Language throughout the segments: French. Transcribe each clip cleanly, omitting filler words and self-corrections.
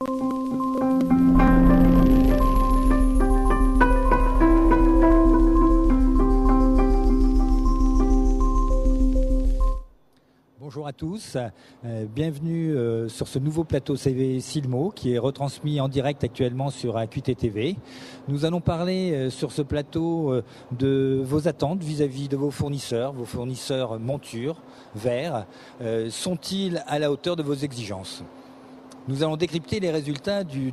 Bonjour à tous, bienvenue sur ce nouveau plateau CV Silmo qui est retransmis en direct actuellement sur AQT TV. Nous allons parler sur ce plateau de vos attentes vis-à-vis de vos fournisseurs montures, verres. Sont-ils à la hauteur de vos exigences ? Nous allons décrypter les résultats de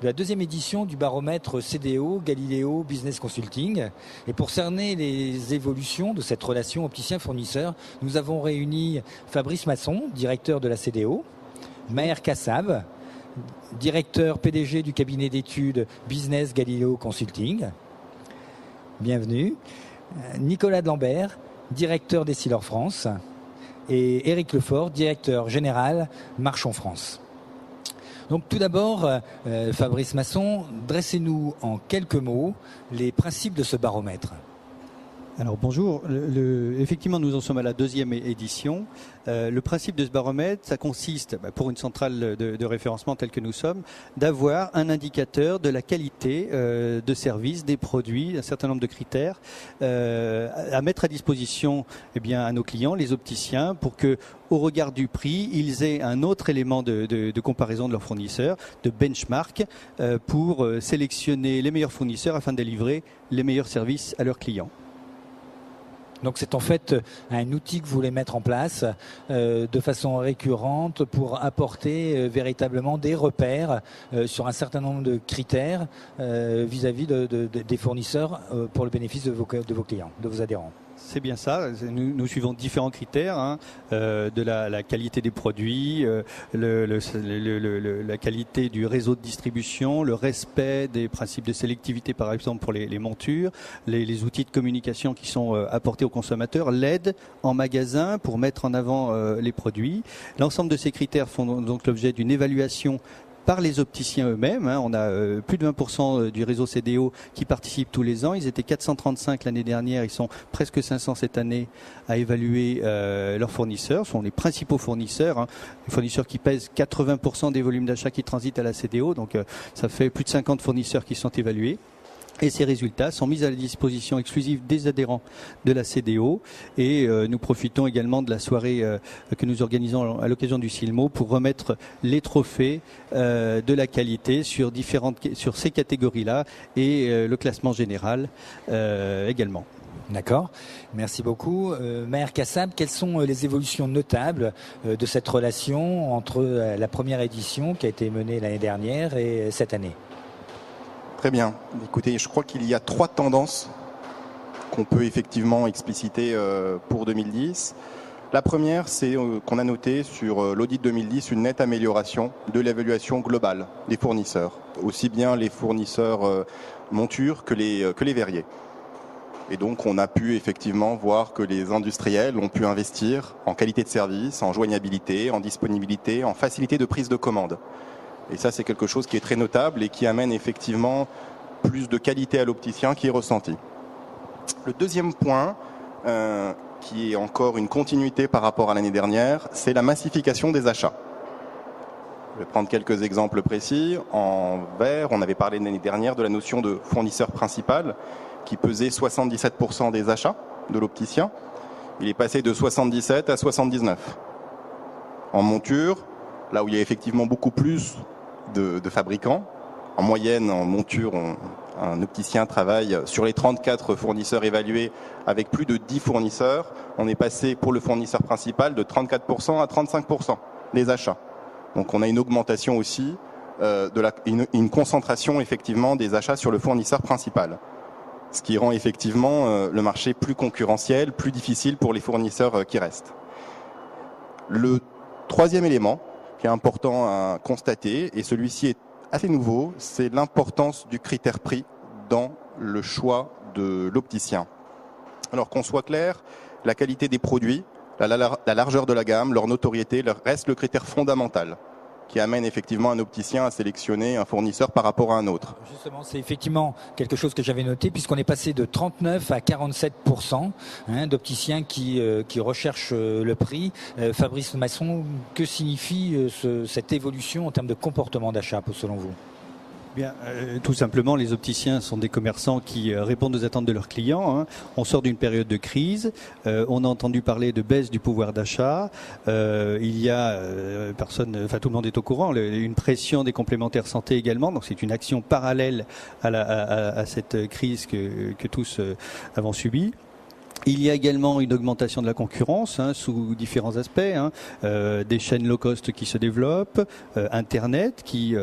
la deuxième édition du baromètre CDO Galileo Business Consulting. Et pour cerner les évolutions de cette relation opticien-fournisseur, nous avons réuni Fabrice Masson, directeur de la CDO, Maher Kassab, directeur PDG du cabinet d'études Business Galileo Consulting. Bienvenue. Nicolas Lambert, directeur d'Essilor France. Et Éric Lefort, directeur général Marchand France. Donc tout d'abord, Fabrice Masson, dressez-nous en quelques mots les principes de ce baromètre. Alors bonjour, effectivement nous en sommes à la deuxième édition. Le principe de ce baromètre, ça consiste, pour une centrale de référencement telle que nous sommes, d'avoir un indicateur de la qualité de service, des produits, un certain nombre de critères à mettre à disposition à nos clients, les opticiens, pour que au regard du prix, ils aient un autre élément de comparaison de leurs fournisseurs, de benchmark, pour sélectionner les meilleurs fournisseurs afin de délivrer les meilleurs services à leurs clients. Donc c'est en fait un outil que vous voulez mettre en place de façon récurrente pour apporter véritablement des repères sur un certain nombre de critères vis-à-vis des fournisseurs pour le bénéfice de vos clients, de vos adhérents. C'est bien ça. Nous suivons différents critères de la qualité des produits, la qualité du réseau de distribution, le respect des principes de sélectivité, par exemple pour les montures, les outils de communication qui sont apportés aux consommateurs, l'aide en magasin pour mettre en avant les produits. L'ensemble de ces critères font donc l'objet d'une évaluation par les opticiens eux-mêmes. On a plus de 20% du réseau CDO qui participent tous les ans. Ils étaient 435 l'année dernière, ils sont presque 500 cette année à évaluer leurs fournisseurs. Ce sont les principaux fournisseurs, les fournisseurs qui pèsent 80% des volumes d'achat qui transitent à la CDO. Donc ça fait plus de 50 fournisseurs qui sont évalués. Et ces résultats sont mis à la disposition exclusive des adhérents de la CDO et nous profitons également de la soirée que nous organisons à l'occasion du Silmo pour remettre les trophées de la qualité sur ces catégories-là et le classement général également. D'accord, merci beaucoup. Maher Kassab, quelles sont les évolutions notables de cette relation entre la première édition qui a été menée l'année dernière et cette année ? Très bien. Écoutez, je crois qu'il y a 3 tendances qu'on peut effectivement expliciter pour 2010. La première, c'est qu'on a noté sur l'audit 2010 une nette amélioration de l'évaluation globale des fournisseurs, aussi bien les fournisseurs montures que les verriers. Et donc on a pu effectivement voir que les industriels ont pu investir en qualité de service, en joignabilité, en disponibilité, en facilité de prise de commande. Et ça, c'est quelque chose qui est très notable et qui amène effectivement plus de qualité à l'opticien qui est ressenti. Le deuxième point, qui est encore une continuité par rapport à l'année dernière, c'est la massification des achats. Je vais prendre quelques exemples précis. En verre, on avait parlé l'année dernière de la notion de fournisseur principal qui pesait 77% des achats de l'opticien. Il est passé de 77 à 79. En monture, là où il y a effectivement beaucoup plus de fabricants. En moyenne, en monture, un opticien travaille sur les 34 fournisseurs évalués avec plus de 10 fournisseurs. On est passé pour le fournisseur principal de 34% à 35% des achats. Donc on a une augmentation aussi, une concentration effectivement des achats sur le fournisseur principal. Ce qui rend effectivement le marché plus concurrentiel, plus difficile pour les fournisseurs qui restent. Le troisième élément qui est important à constater, et celui-ci est assez nouveau, c'est l'importance du critère prix dans le choix de l'opticien. Alors qu'on soit clair, la qualité des produits, la largeur de la gamme, leur notoriété reste le critère fondamental. qui amène effectivement un opticien à sélectionner un fournisseur par rapport à un autre. Justement, c'est effectivement quelque chose que j'avais noté, puisqu'on est passé de 39 à 47% d'opticiens qui recherchent le prix. Fabrice Masson, que signifie cette évolution en termes de comportement d'achat, selon vous ? Bien, tout simplement, les opticiens sont des commerçants qui répondent aux attentes de leurs clients. On sort d'une période de crise. On a entendu parler de baisse du pouvoir d'achat. Il y a tout le monde est au courant. Une pression des complémentaires santé également. Donc c'est une action parallèle à cette crise que tous avons subie. Il y a également une augmentation de la concurrence sous différents aspects, des chaînes low cost qui se développent, Internet qui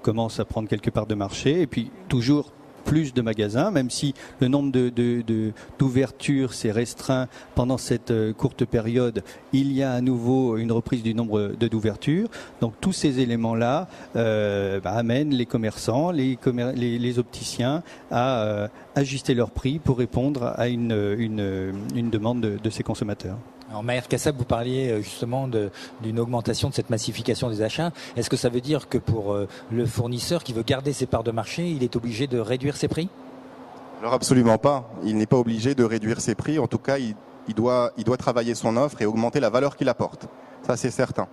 commence à prendre quelque part de marché, et puis toujours plus de magasins, même si le nombre d'ouvertures s'est restreint pendant cette courte période, il y a à nouveau une reprise du nombre d'ouvertures. Donc tous ces éléments-là amènent les commerçants, les opticiens à ajuster leur prix pour répondre à une demande de ces consommateurs. Alors Maher Kassab, vous parliez justement d'une augmentation de cette massification des achats. Est-ce que ça veut dire que pour le fournisseur qui veut garder ses parts de marché, il est obligé de réduire ses prix ? Alors absolument pas. Il n'est pas obligé de réduire ses prix. En tout cas, il doit travailler son offre et augmenter la valeur qu'il apporte. Ça, c'est certain.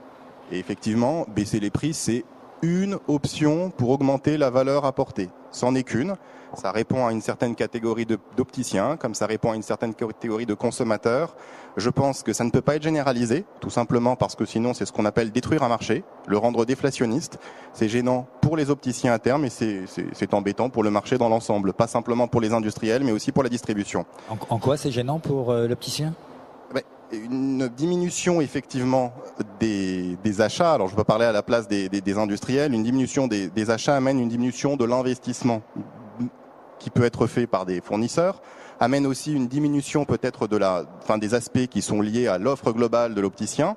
Et effectivement, baisser les prix, c'est une option pour augmenter la valeur apportée. C'en est qu'une. Ça répond à une certaine catégorie d'opticiens, comme ça répond à une certaine catégorie de consommateurs. Je pense que ça ne peut pas être généralisé, tout simplement parce que sinon c'est ce qu'on appelle détruire un marché, le rendre déflationniste. C'est gênant pour les opticiens à terme et c'est embêtant pour le marché dans l'ensemble, pas simplement pour les industriels, mais aussi pour la distribution. En quoi c'est gênant pour l'opticien ? Une diminution effectivement des achats, alors je peux parler à la place des industriels, une diminution des achats amène une diminution de l'investissement qui peut être fait par des fournisseurs, amène aussi une diminution peut-être des aspects qui sont liés à l'offre globale de l'opticien,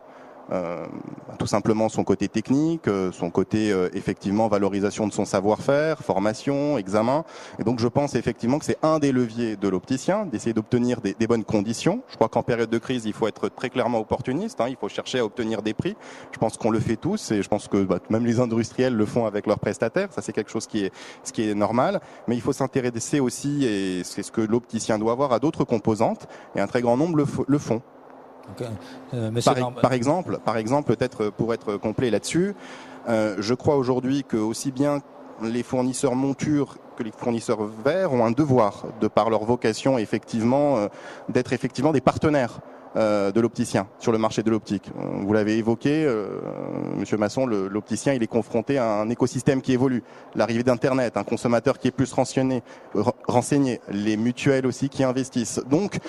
tout simplement son côté technique, son côté effectivement valorisation de son savoir-faire, formation, examen. Et donc je pense effectivement que c'est un des leviers de l'opticien, d'essayer d'obtenir des bonnes conditions. Je crois qu'en période de crise, il faut être très clairement opportuniste, il faut chercher à obtenir des prix. Je pense qu'on le fait tous et je pense que même les industriels le font avec leurs prestataires. Ça c'est quelque chose qui est normal. Mais il faut s'intéresser aussi, et c'est ce que l'opticien doit avoir, à d'autres composantes, et un très grand nombre le font. Par exemple, peut-être pour être complet là-dessus, je crois aujourd'hui que aussi bien les fournisseurs montures que les fournisseurs verres ont un devoir, de par leur vocation, d'être effectivement des partenaires de l'opticien sur le marché de l'optique. Vous l'avez évoqué, Monsieur Masson, l'opticien il est confronté à un écosystème qui évolue. L'arrivée d'Internet, un consommateur qui est plus renseigné, les mutuelles aussi qui investissent. Donc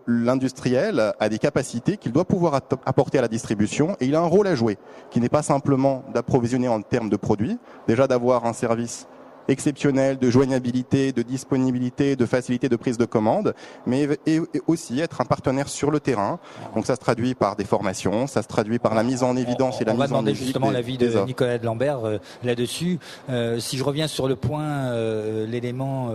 l'industriel a des capacités qu'il doit pouvoir apporter à la distribution et il a un rôle à jouer, qui n'est pas simplement d'approvisionner en termes de produits, déjà d'avoir un service exceptionnel de joignabilité, de disponibilité, de facilité de prise de commande, mais et aussi être un partenaire sur le terrain. Donc ça se traduit par des formations, ça se traduit par la mise en évidence et la mise en musique. On va demander justement l'avis de Nicolas de Lambert là-dessus. Si je reviens sur le point, l'élément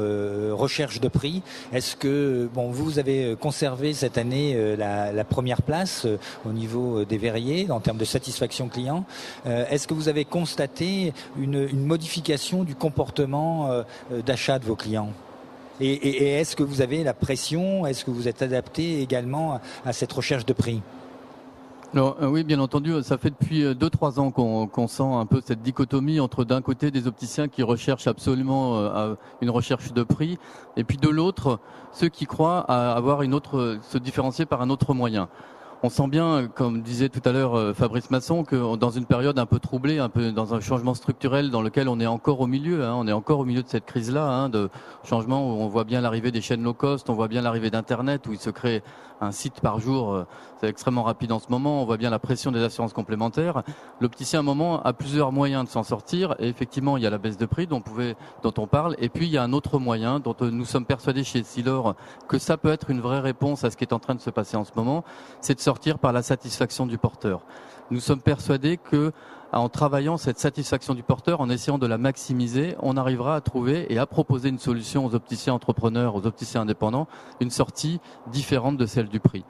recherche de prix, est-ce que vous avez conservé cette année la première place au niveau des verriers en termes de satisfaction client. Est-ce que vous avez constaté une modification du comportement d'achat de vos clients et est-ce que vous avez la pression, est-ce que vous êtes adapté également à cette recherche de prix ? Alors oui, bien entendu, ça fait depuis 2-3 ans qu'on sent un peu cette dichotomie entre d'un côté des opticiens qui recherchent absolument une recherche de prix et puis de l'autre ceux qui croient à avoir se différencier par un autre moyen. On sent bien, comme disait tout à l'heure Fabrice Masson, que dans une période un peu troublée, un peu dans un changement structurel dans lequel on est encore au milieu, on est encore au milieu de cette crise-là, de changement où on voit bien l'arrivée des chaînes low cost, on voit bien l'arrivée d'Internet où il se crée un site par jour, c'est extrêmement rapide en ce moment, on voit bien la pression des assurances complémentaires. L'opticien à un moment a plusieurs moyens de s'en sortir et effectivement il y a la baisse de prix dont on parle et puis il y a un autre moyen dont nous sommes persuadés chez Essilor que ça peut être une vraie réponse à ce qui est en train de se passer en ce moment, c'est de sortir par la satisfaction du porteur. Nous sommes persuadés que en travaillant cette satisfaction du porteur, en essayant de la maximiser, on arrivera à trouver et à proposer une solution aux opticiens entrepreneurs, aux opticiens indépendants, une sortie différente de celle du prix.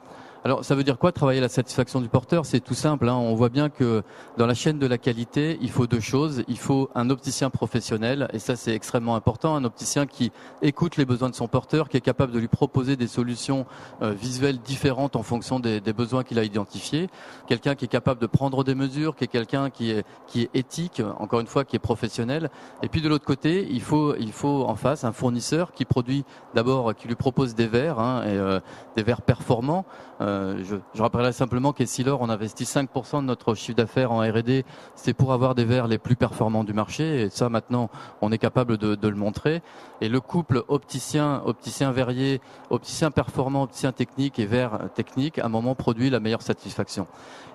Alors, ça veut dire quoi travailler la satisfaction du porteur? C'est tout simple, hein. On voit bien que dans la chaîne de la qualité, il faut deux choses. Il faut un opticien professionnel, et ça c'est extrêmement important, un opticien qui écoute les besoins de son porteur, qui est capable de lui proposer des solutions visuelles différentes en fonction des besoins qu'il a identifiés. Quelqu'un qui est capable de prendre des mesures, qui est quelqu'un qui est éthique, encore une fois, qui est professionnel. Et puis de l'autre côté, il faut en face un fournisseur qui produit d'abord, qui lui propose des verres, hein, et des verres performants. Je rappellerai simplement qu'Essilor, on investit 5% de notre chiffre d'affaires en R&D, c'est pour avoir des verres les plus performants du marché, et ça maintenant on est capable de le montrer. Et le couple opticien verrier, opticien performant, opticien technique et verre technique, à un moment produit la meilleure satisfaction.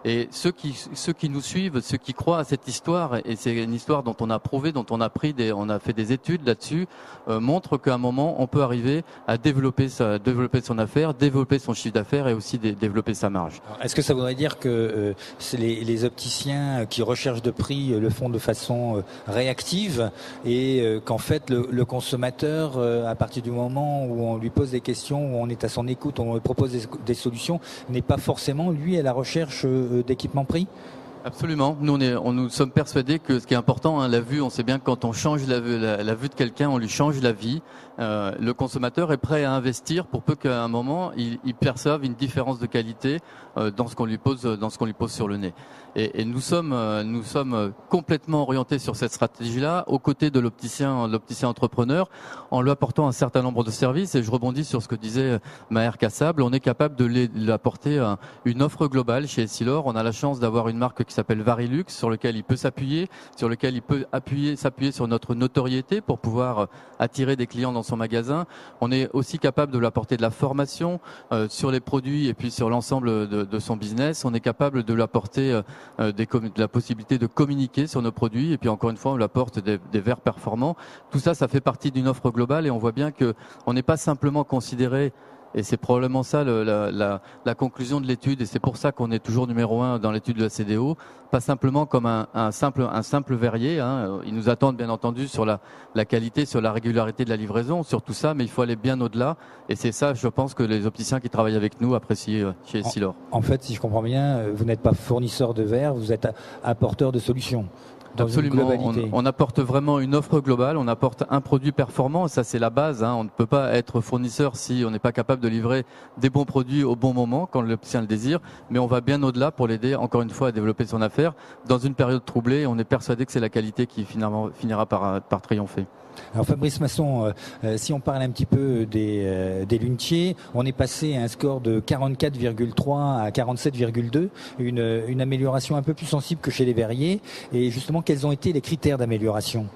Et ceux qui nous suivent, ceux qui croient à cette histoire, et c'est une histoire dont on a prouvé, dont on a on a fait des études là-dessus, montrent qu'à un moment on peut arriver à développer son affaire, développer son chiffre d'affaires et aussi développer sa marge. Alors, est-ce que ça voudrait dire que les opticiens qui recherchent de prix le font de façon réactive, et qu'en fait le consommateur, à partir du moment où on lui pose des questions, où on est à son écoute, on lui propose des solutions, n'est pas forcément lui à la recherche d'équipements prix? Absolument. Nous sommes persuadés que ce qui est important, hein, la vue, on sait bien que quand on change la vue de quelqu'un, on lui change la vie. Le consommateur est prêt à investir pour peu qu'à un moment, il perçoive une différence de qualité dans ce qu'on lui pose sur le nez. Et nous sommes complètement orientés sur cette stratégie-là, aux côtés de l'opticien entrepreneur, en lui apportant un certain nombre de services. Et je rebondis sur ce que disait Maher Kassab. On est capable de lui apporter une offre globale chez Essilor. On a la chance d'avoir une marque qui s'appelle Varilux, sur lequel il peut s'appuyer, sur lequel il peut s'appuyer sur notre notoriété pour pouvoir attirer des clients dans son magasin. On est aussi capable de lui apporter de la formation sur les produits et puis sur l'ensemble de son business. On est capable de lui apporter de la possibilité de communiquer sur nos produits, et puis encore une fois on lui apporte des verres performants. Tout ça, ça fait partie d'une offre globale, et on voit bien que on n'est pas simplement considéré. Et c'est probablement ça la conclusion de l'étude, et c'est pour ça qu'on est toujours numéro 1 dans l'étude de la CDO, pas simplement comme un simple verrier, hein. Ils nous attendent bien entendu sur la qualité, sur la régularité de la livraison, sur tout ça, mais il faut aller bien au-delà, et c'est ça, je pense, que les opticiens qui travaillent avec nous apprécient chez Essilor. En fait, si je comprends bien, vous n'êtes pas fournisseur de verres, vous êtes apporteur de solutions. Absolument, on apporte vraiment une offre globale, on apporte un produit performant, ça c'est la base, hein. On ne peut pas être fournisseur si on n'est pas capable de livrer des bons produits au bon moment quand l'opticien le désire, mais on va bien au-delà pour l'aider encore une fois à développer son affaire dans une période troublée. On est persuadé que c'est la qualité qui finira par triompher. Alors Fabrice Masson, si on parle un petit peu des lunetiers, on est passé à un score de 44,3 à 47,2, une amélioration un peu plus sensible que chez les verriers. Et justement, quels ont été les critères d'amélioration ?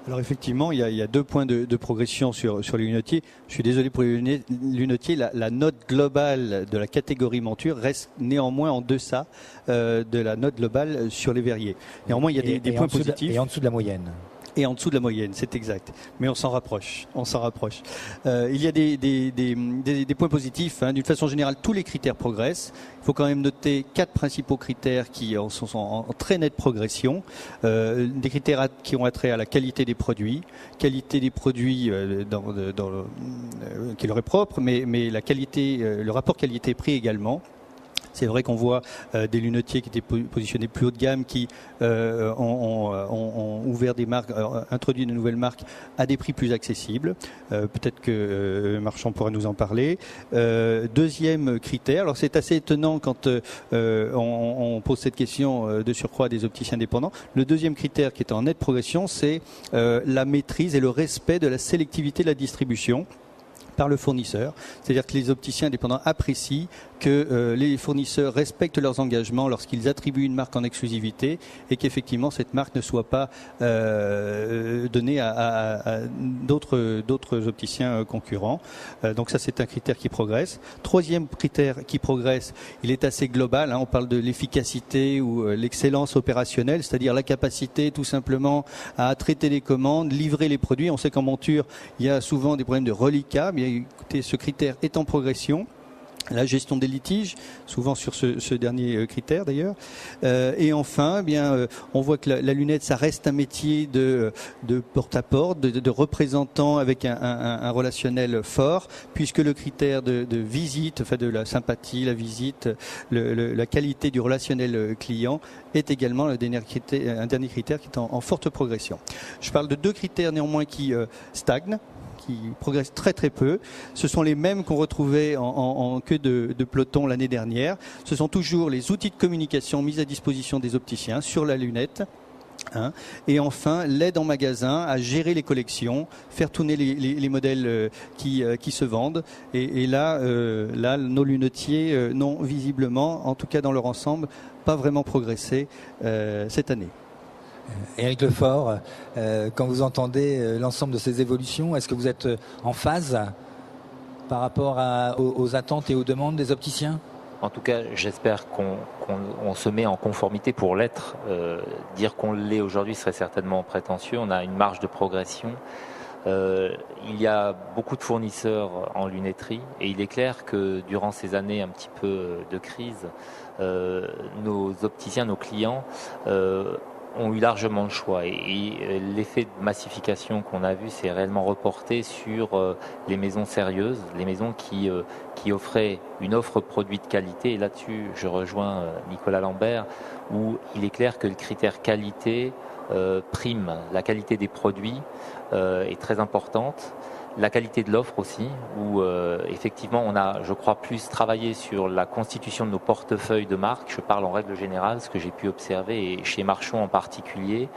Alors effectivement, il y a 2 points de progression sur les lunetiers. Je suis désolé pour les lunetiers, la note globale de la catégorie monture reste néanmoins en deçà de la note globale sur les verriers. Néanmoins, il y a des points positifs. Et en dessous de la moyenne. Et en dessous de la moyenne, c'est exact. Mais on s'en rapproche. Il y a des points positifs, hein. D'une façon générale, tous les critères progressent. Il faut quand même noter 4 principaux critères qui sont en très nette progression. Des critères qui ont attrait à la qualité des produits qui leur est propre, mais la qualité, le rapport qualité-prix également. C'est vrai qu'on voit des lunetiers qui étaient positionnés plus haut de gamme, qui ont ouvert des marques, introduit de nouvelles marques à des prix plus accessibles. Peut-être que Marchand pourra nous en parler. Deuxième critère, alors c'est assez étonnant quand on pose cette question de surcroît à des opticiens indépendants. Le deuxième critère qui est en nette progression, c'est la maîtrise et le respect de la sélectivité de la distribution par le fournisseur. C'est-à-dire que les opticiens indépendants apprécient que les fournisseurs respectent leurs engagements lorsqu'ils attribuent une marque en exclusivité, et qu'effectivement cette marque ne soit pas donnée à d'autres opticiens concurrents. Donc ça, c'est un critère qui progresse. Troisième critère qui progresse, il est assez global, hein. On parle de l'efficacité ou l'excellence opérationnelle, c'est-à-dire la capacité tout simplement à traiter les commandes, livrer les produits. On sait qu'en monture, il y a souvent des problèmes de reliquat, mais écoutez, ce critère est en progression. la gestion des litiges, souvent sur ce dernier critère d'ailleurs. Et enfin, on voit que la lunette, ça reste un métier de porte-à-porte, de représentant avec un relationnel fort, puisque le critère de visite, enfin de la sympathie, la visite, la qualité du relationnel client est également un dernier critère qui est en forte progression. Je parle de 2 critères néanmoins qui stagnent, qui progressent très très peu. Ce sont les mêmes qu'on retrouvait en queue de peloton l'année dernière. Ce sont toujours les outils de communication mis à disposition des opticiens sur la lunette. Et enfin, l'aide en magasin à gérer les collections, faire tourner les modèles qui se vendent. Et là, nos lunetiers n'ont visiblement, en tout cas dans leur ensemble, pas vraiment progressé cette année. Éric Lefort, quand vous entendez l'ensemble de ces évolutions, est-ce que vous êtes en phase par rapport aux attentes et aux demandes des opticiens ? En tout cas, j'espère qu'on se met en conformité pour l'être. Dire qu'on l'est aujourd'hui serait certainement prétentieux. On a une marge de progression. Il y a beaucoup de fournisseurs en lunetterie et il est clair que durant ces années un petit peu de crise, nos opticiens, nos clients ont eu largement le choix et l'effet de massification qu'on a vu s'est réellement reporté sur les maisons sérieuses, les maisons qui offraient une offre produit de qualité. Et là-dessus, je rejoins Nicolas Lambert, où il est clair que le critère qualité prime. La qualité des produits est très importante. La qualité de l'offre aussi, où effectivement on a, je crois, plus travaillé sur la constitution de nos portefeuilles de marque. Je parle en règle générale, ce que j'ai pu observer, et chez Marchon en particulier,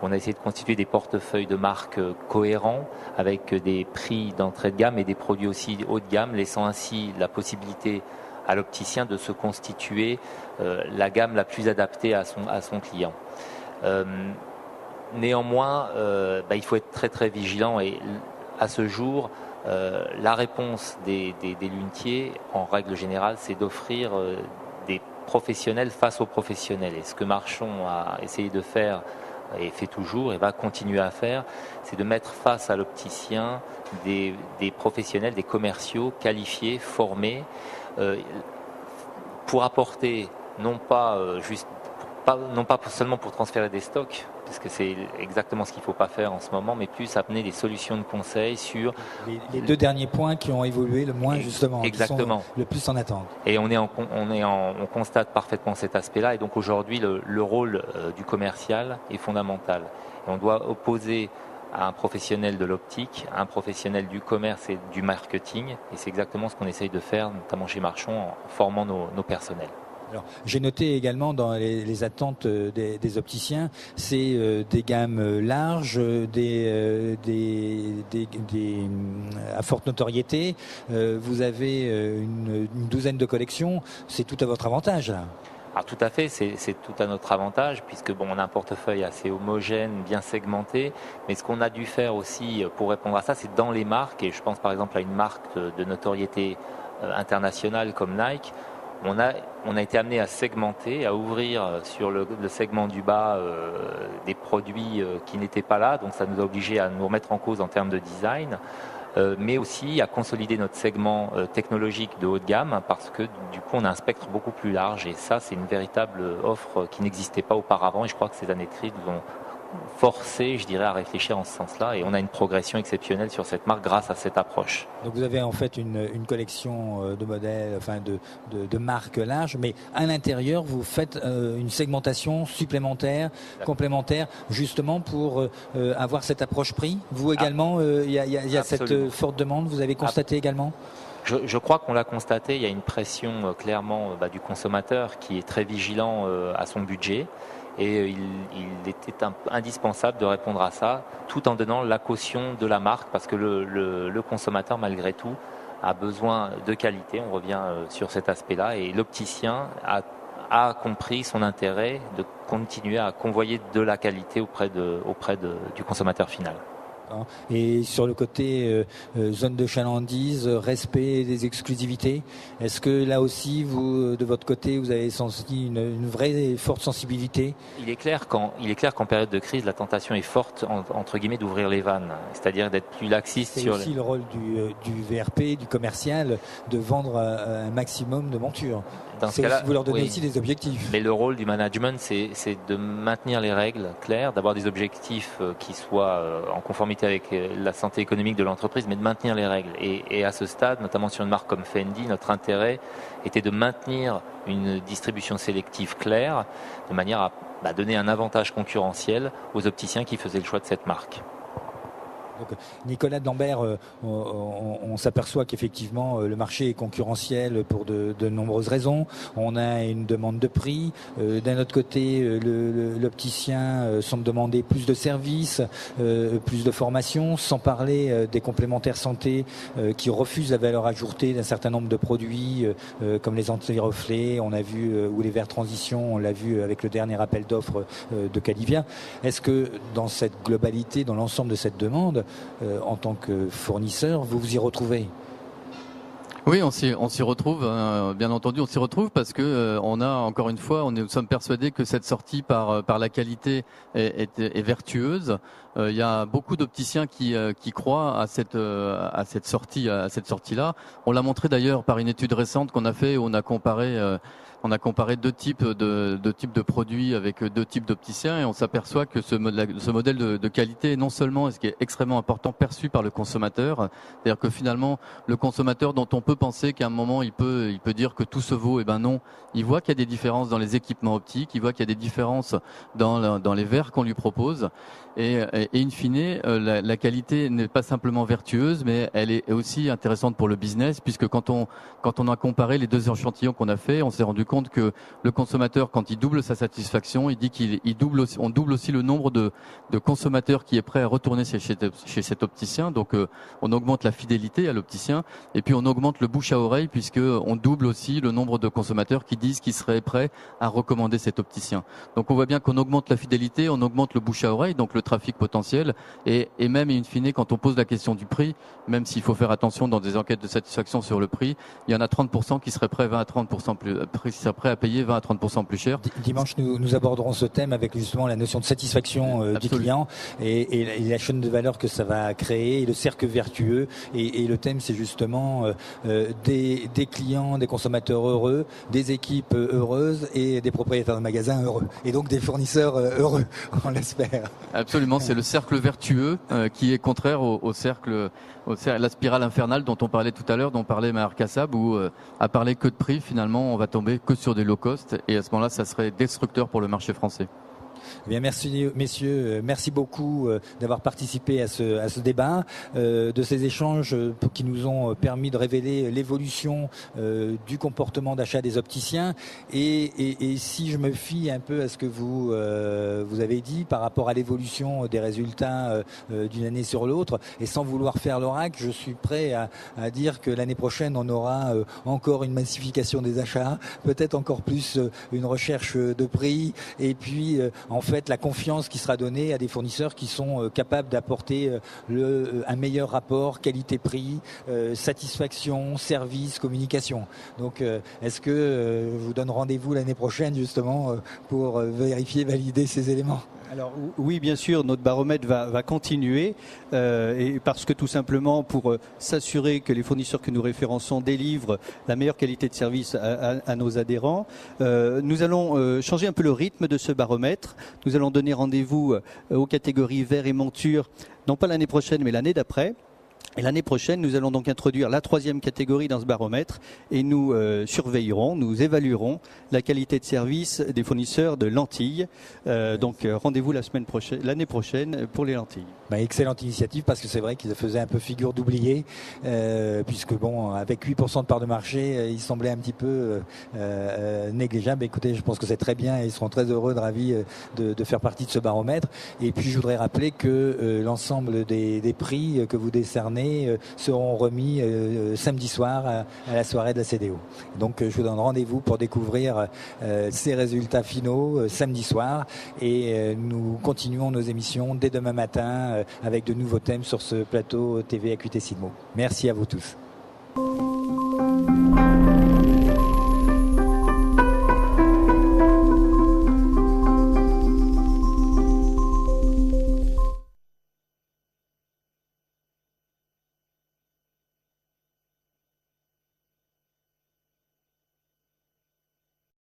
on a essayé de constituer des portefeuilles de marque cohérents, avec des prix d'entrée de gamme et des produits aussi haut de gamme, laissant ainsi la possibilité à l'opticien de se constituer la gamme la plus adaptée à son client. Néanmoins, il faut être très très vigilant et à ce jour, la réponse des lunetiers, en règle générale, c'est d'offrir des professionnels face aux professionnels. Et ce que Marchon a essayé de faire, et fait toujours, et va continuer à faire, c'est de mettre face à l'opticien des professionnels, des commerciaux qualifiés, formés, pour apporter non pas seulement pour transférer des stocks, parce que c'est exactement ce qu'il ne faut pas faire en ce moment, mais plus amener des solutions de conseil sur les 2 derniers points qui ont évolué le moins justement, exactement, qui sont le plus en attente. Et on constate parfaitement cet aspect-là, et donc aujourd'hui le rôle du commercial est fondamental. Et on doit opposer à un professionnel de l'optique, à un professionnel du commerce et du marketing, et c'est exactement ce qu'on essaye de faire, notamment chez Marchon, en formant nos personnels. Alors, j'ai noté également dans les attentes des opticiens, c'est des gammes larges, à forte notoriété. Vous avez une douzaine de collections, c'est tout à votre avantage là. Alors tout à fait, c'est tout à notre avantage puisque on a un portefeuille assez homogène, bien segmenté. Mais ce qu'on a dû faire aussi pour répondre à ça, c'est dans les marques. Et je pense par exemple à une marque de notoriété internationale comme Nike. On a été amené à segmenter, à ouvrir sur le segment du bas des produits qui n'étaient pas là. Donc ça nous a obligés à nous remettre en cause en termes de design, mais aussi à consolider notre segment technologique de haut de gamme parce que du coup on a un spectre beaucoup plus large. Et ça, c'est une véritable offre qui n'existait pas auparavant. Et je crois que ces années de crise nous ont forcé, je dirais, à réfléchir en ce sens-là, et on a une progression exceptionnelle sur cette marque grâce à cette approche. Donc vous avez en fait une collection de modèles, enfin de marques larges, mais à l'intérieur vous faites une segmentation supplémentaire, complémentaire, justement pour avoir cette approche prix. Vous également, il y a cette forte demande, vous avez constaté également? Je crois qu'on l'a constaté, il y a une pression clairement du consommateur qui est très vigilant à son budget. Et il était indispensable de répondre à ça tout en donnant la caution de la marque parce que le consommateur malgré tout a besoin de qualité, on revient sur cet aspect-là, et l'opticien a compris son intérêt de continuer à convoyer de la qualité auprès du consommateur final. Et sur le côté zone de chalandise, respect des exclusivités, est-ce que là aussi, vous, de votre côté, vous avez senti une vraie et forte sensibilité? Il est clair qu'en période de crise, la tentation est forte, entre guillemets, d'ouvrir les vannes, c'est-à-dire d'être plus laxiste sur... C'est aussi le rôle du VRP, du commercial, de vendre un maximum de montures. Dans ce cas-là, vous leur donnez aussi des objectifs. Mais le rôle du management, c'est de maintenir les règles claires, d'avoir des objectifs qui soient en conformité avec la santé économique de l'entreprise, mais de maintenir les règles. Et à ce stade, notamment sur une marque comme Fendi, notre intérêt était de maintenir une distribution sélective claire, de manière à donner un avantage concurrentiel aux opticiens qui faisaient le choix de cette marque. Donc, Nicolas Lambert, on s'aperçoit qu'effectivement le marché est concurrentiel pour de nombreuses raisons. On a une demande de prix. D'un autre côté, l'opticien semble demander plus de services, plus de formation, sans parler des complémentaires santé qui refusent la valeur ajoutée d'un certain nombre de produits comme les anti-reflets, on a vu, ou les verres transition, on l'a vu avec le dernier appel d'offres de Calivia. Est-ce que dans cette globalité, dans l'ensemble de cette demande, en tant que fournisseur, vous vous y retrouvez? Oui, on s'y retrouve, bien entendu, on s'y retrouve parce que on a, encore une fois, nous sommes persuadés que cette sortie par la qualité est vertueuse. Il y a beaucoup d'opticiens qui croient à cette sortie-là. On l'a montré d'ailleurs par une étude récente qu'on a fait où on a comparé deux types de produits avec deux types d'opticiens et on s'aperçoit que ce modèle de qualité est non seulement, ce qui est extrêmement important, perçu par le consommateur, c'est-à-dire que finalement le consommateur dont on peut penser qu'à un moment il peut dire que tout se vaut, et ben non, il voit qu'il y a des différences dans les équipements optiques, il voit qu'il y a des différences dans les verres qu'on lui propose. Et in fine, la qualité n'est pas simplement vertueuse, mais elle est aussi intéressante pour le business, puisque quand on a comparé les deux échantillons qu'on a fait, on s'est rendu compte que le consommateur, quand il double sa satisfaction, il dit on double aussi le nombre de consommateurs qui est prêt à retourner chez cet opticien. Donc on augmente la fidélité à l'opticien, et puis on augmente le bouche à oreille, puisque on double aussi le nombre de consommateurs qui disent qu'ils seraient prêts à recommander cet opticien. Donc on voit bien qu'on augmente la fidélité, on augmente le bouche à oreille, donc le trafic potentiel, et même in fine, quand on pose la question du prix, même s'il faut faire attention dans des enquêtes de satisfaction sur le prix, il y en a 30% qui seraient prêts 20 à 30% prêts à payer 20 à 30% plus cher. Dimanche, nous aborderons ce thème avec justement la notion de satisfaction du client et la chaîne de valeur que ça va créer, et le cercle vertueux. Et le thème, c'est justement des clients, des consommateurs heureux, des équipes heureuses et des propriétaires de magasins heureux. Et donc des fournisseurs heureux, on l'espère. Absolument, c'est le cercle vertueux qui est contraire la spirale infernale dont on parlait tout à l'heure, dont parlait Maher Kassab, où à parler que de prix, finalement, on va tomber que sur des low cost, et à ce moment-là, ça serait destructeur pour le marché français. Eh bien, merci messieurs, merci beaucoup d'avoir participé à ce débat, de ces échanges qui nous ont permis de révéler l'évolution du comportement d'achat des opticiens. Et si je me fie un peu à ce que vous avez dit par rapport à l'évolution des résultats d'une année sur l'autre, et sans vouloir faire l'oracle, je suis prêt à dire que l'année prochaine on aura encore une massification des achats, peut-être encore plus une recherche de prix, et puis en fait la confiance qui sera donnée à des fournisseurs qui sont capables d'apporter un meilleur rapport qualité-prix, satisfaction, service, communication. Donc est-ce que je vous donne rendez-vous l'année prochaine justement pour vérifier, valider ces éléments? Alors oui, bien sûr, notre baromètre va continuer, et parce que tout simplement pour s'assurer que les fournisseurs que nous référençons délivrent la meilleure qualité de service à nos adhérents, nous allons changer un peu le rythme de ce baromètre. Nous allons donner rendez-vous aux catégories verres et montures, non pas l'année prochaine, mais l'année d'après. Et l'année prochaine, nous allons donc introduire la troisième catégorie dans ce baromètre, et nous surveillerons, nous évaluerons la qualité de service des fournisseurs de lentilles. Donc rendez-vous l'année prochaine pour les lentilles. Excellente initiative, parce que c'est vrai qu'ils faisaient un peu figure d'oubliés, puisque bon, avec 8% de part de marché, ils semblaient un petit peu négligeables. Écoutez, je pense que c'est très bien, et ils seront très heureux, ravis de faire partie de ce baromètre. Et puis je voudrais rappeler que l'ensemble des prix que vous décernez journée seront remis samedi soir à la soirée de la CDO. Donc je vous donne rendez-vous pour découvrir ces résultats finaux samedi soir et nous continuons nos émissions dès demain matin avec de nouveaux thèmes sur ce plateau TV Acuité Silmo. Merci à vous tous.